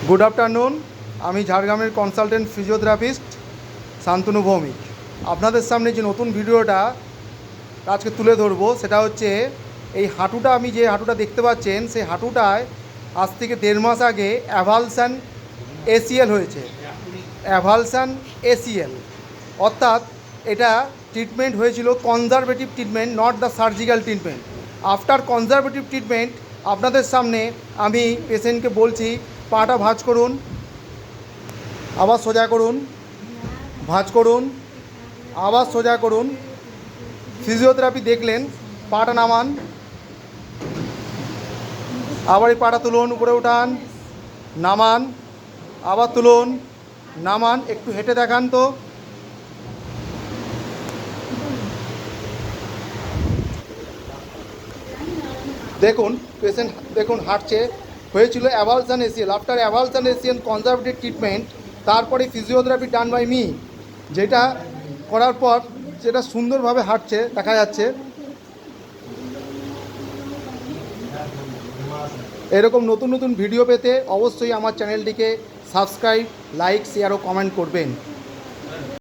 Good afternoon. আমি ঝাড়গ্রামের consultant physiotherapist Shantanu Bhowmik. আপনাদের সামনে যে নতুন ভিডিওটা আজকে তুলে ধরবো সেটা হচ্ছে এই হাঁটুটা। আমি যে হাঁটুটা দেখতে পাচ্ছেন সেই হাঁটুটায় আজ থেকে 1.5 মাস আগে অ্যাভালসান এসিএল হয়েছে। অ্যাভালসান এসিএল অর্থাৎ এটা ট্রিটমেন্ট হয়েছিল conservative treatment, not the surgical treatment. After conservative treatment আপনাদের সামনে আমি পেশেন্টকে বলছি পাটা ভাঁজ করুন, আবার সোজা করুন, ভাঁজ করুন, আবার সোজা করুন। ফিজিওথেরাপি দেখলেন, পাটা নামান, আবার এই পাটা তুলুন, উপরে উঠান, নামান, আবার তুলুন, নামান। একটু হেঁটে দেখান তো। দেখুন পেশেন্ট দেখুন হাঁটছে। হয়েছিল avulsion ACL. After avulsion ACL conservative treatment, তারপরে ফিজিওথেরাপি ডান বাই মি, যেটা করার পর সেটা সুন্দরভাবে হাঁটছে দেখা যাচ্ছে। এরকম নতুন নতুন ভিডিও পেতে অবশ্যই আমার চ্যানেলটিকে সাবস্ক্রাইব, লাইক, শেয়ার ও কমেন্ট করবেন।